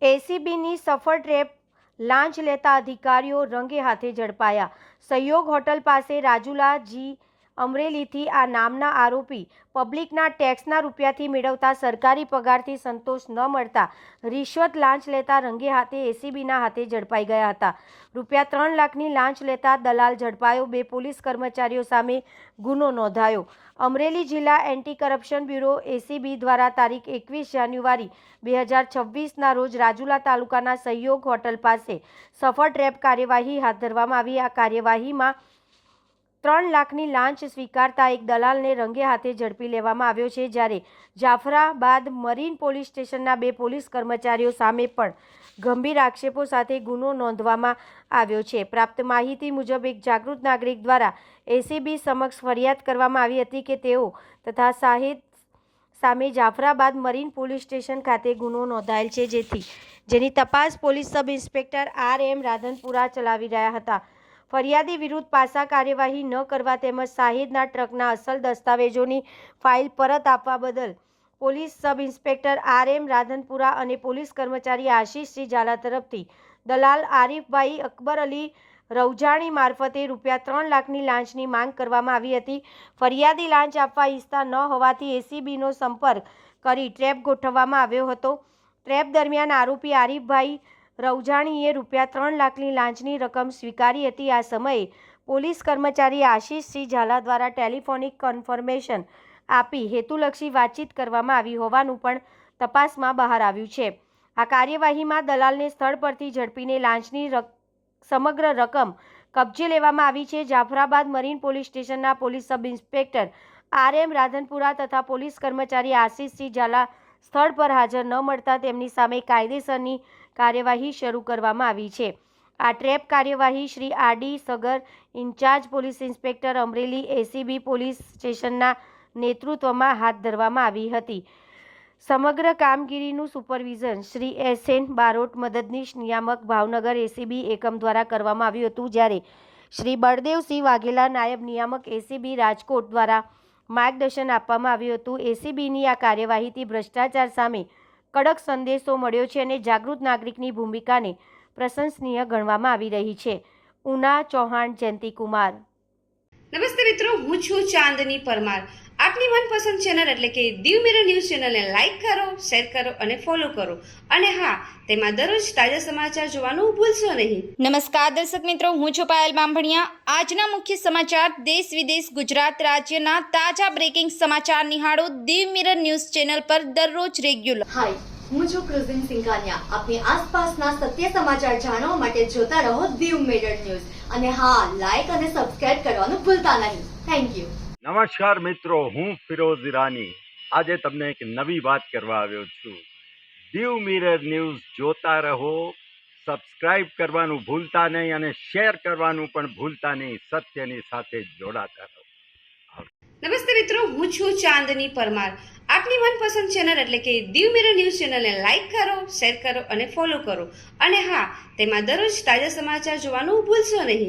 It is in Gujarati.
એસીબીની સફળ ટ્રેપ, લાંચ લેતા અધિકારીઓ રંગે હાથે ઝડપાયા। સહયોગ હોટલ પાસે રાજુલા જી અમરેલીથી આ નામના આરોપી પબ્લિકના ટેક્સના રૂપિયાથી મેળવતા સરકારી પગારથી સંતોષ ન મળતા રિશ્વત લાંચ લેતા રંગે હાથે એસીબીના હાથે ઝડપાઈ ગયા હતા। રૂપિયા 3 લાખની લાંચ લેતા દલાલ ઝડપાયો। 2 પોલીસ કર્મચારીઓ સામે ગુનો નોંધાયો। અમરેલી જિલ્લા એન્ટી કરપ્શન બ્યુરો એસીબી દ્વારા તારીખ 21 જાન્યુઆરી 2026ના રોજ રાજુલા તાલુકાના સહયોગ હોટલ પાસે સફળ ટ્રેપ કાર્યવાહી હાથ ધરવામાં આવી। આ કાર્યવાહીમાં 3 લાખની લાંચ સ્વીકારતા એક દલાલને રંગે હાથે ઝડપી લેવામાં આવ્યો છે, જ્યારે જાફરાબાદ મરીન પોલીસ સ્ટેશનના 2 પોલીસ કર્મચારીઓ સામે પણ ગંભીર આક્ષેપો સાથે ગુનો નોંધવામાં આવ્યો છે। પ્રાપ્ત માહિતી મુજબ એક જાગૃત નાગરિક દ્વારા એસીબી સમક્ષ ફરિયાદ કરવામાં આવી હતી કે તેઓ તથા શાહિદ સામે જાફરાબાદ મરીન પોલીસ સ્ટેશન ખાતે ગુનો નોંધાયેલ છે, જેની તપાસ પોલીસ સબ ઇન્સ્પેક્ટર RM રાધનપુરા ચલાવી રહ્યા હતા। ફરિયાદી વિરુદ્ધ પાસા કાર્યવાહી ન કરવા તેમજ શાહિદના ટ્રકના અસલ દસ્તાવેજોની ફાઇલ પરત આપવા બદલ પોલીસ સબ ઇન્સ્પેક્ટર RM રાધનપુરા અને પોલીસ કર્મચારી આશીષ ઝાલા તરફથી દલાલ આરીફભાઈ અકબર અલી રૌજાણી મારફતે રૂપિયા 3 લાખની લાંચની માંગ કરવામાં આવી હતી। ફરિયાદી લાંચ આપવા ઈચ્છતા ન હોવાથી એસીબીનો સંપર્ક કરી ટ્રેપ ગોઠવવામાં આવ્યો હતો। ટ્રેપ દરમિયાન આરોપી આરીફભાઈ રૌજાણીએ રૂપિયા 3 લાખની લાંચની રકમ સ્વીકારી હતી। આ સમયે પોલીસ કર્મચારી આશીષ ઝાલા દ્વારા ટેલિફોનિક કન્ફર્મેશન આપી હેતુલક્ષી વાતચીત કરવામાં આવી હોવાનું પણ તપાસમાં બહાર આવ્યું છે। આ કાર્યવાહીમાં દલાલને સ્થળ પરથી ઝડપીને લાંચની સમગ્ર રકમ કબજે લેવામાં આવી છે। જાફરાબાદ મરીન પોલીસ સ્ટેશનના પોલીસ સબ ઇન્સ્પેક્ટર RM રાધનપુરા તથા પોલીસ કર્મચારી આશીષ ઝાલા સ્થળ પર હાજર ન મળતા તેમની સામે કાયદેસરની કાર્યવાહી શરૂ કરવામાં આવી છે। આ ટ્રેપ કાર્યવાહી Shri RD Sagar incharge police inspector Amreli ACB police સ્ટેશનના નેતૃત્વમાં હાથ ધરવામાં આવી હતી। સમગ્ર કામગીરીનું સુપરવિઝન શ્રી SN બારોટ મદદનીશ નિયામક ભાવનગર એસીબી એકમ દ્વારા કરવામાં આવ્યું હતું, જ્યારે શ્રી બળદેવસિંહ વાઘેલા નાયબ નિયામક એસીબી રાજકોટ દ્વારા માર્ગદર્શન આપવામાં આવ્યું હતું। એસીબીની આ કાર્યવાહીથી ભ્રષ્ટાચાર સામે કડક સંદેશો મળ્યો છે અને જાગૃત નાગરિકની ભૂમિકાને પ્રશંસનીય ગણવામાં આવી રહી છે। ઉના ચૌહાણ જયંતિકુમાર। નમસ્તે મિત્રો, હું છું ચાંદની પરમાર। આપની મનપસંદ ચેનલ એટલે કે દીવ મિરર ન્યૂઝ ચેનલને લાઈક કરો, શેર કરો અને ફોલો કરો, અને હા, તેમાં દરરોજ તાજા સમાચાર જોવાનું ભૂલશો નહીં। નમસ્કાર દર્શક મિત્રો, હું છું પાયલ બામભણિયા। આજના મુખ્ય સમાચાર, દેશ વિદેશ, ગુજરાત રાજ્યના તાજા બ્રેકિંગ સમાચાર નિહાળો દીવ મિરર ન્યૂઝ ચેનલ પર દરરોજ રેગ્યુલર। હાય, હું છું ક્રુઝિન સિંઘાનિયા। આપની આસપાસના સત્ય સમાચાર જાણવા માટે જોતા રહો દીવ મિરર ન્યૂઝ, અને હા, લાઈક અને સબસ્ક્રાઇબ કરવાનું ભૂલતા નહીં। Thank you. નમસ્કાર મિત્રો, હું ફિરોઝ ઈરાની આજે તમને એક નવી વાત કરવા આવ્યો છું। દીવ મિરર ન્યૂઝ જોતા રહો, સબસ્ક્રાઇબ કરવાનું ભૂલતા નહીં અને શેર કરવાનું પણ ભૂલતા નહીં। સત્યની સાથે જોડાતા રહો। નમસ્તે મિત્રો, હું છું ચાંદની પરમાર। આપની મનપસંદ ચેનલ એટલે કે દીવ મિરર ન્યૂઝ ચેનલને લાઈક કરો, શેર કરો અને ફોલો કરો, અને હા, તેમાં દરરોજ તાજા સમાચાર જોવાનું ભૂલશો નહીં।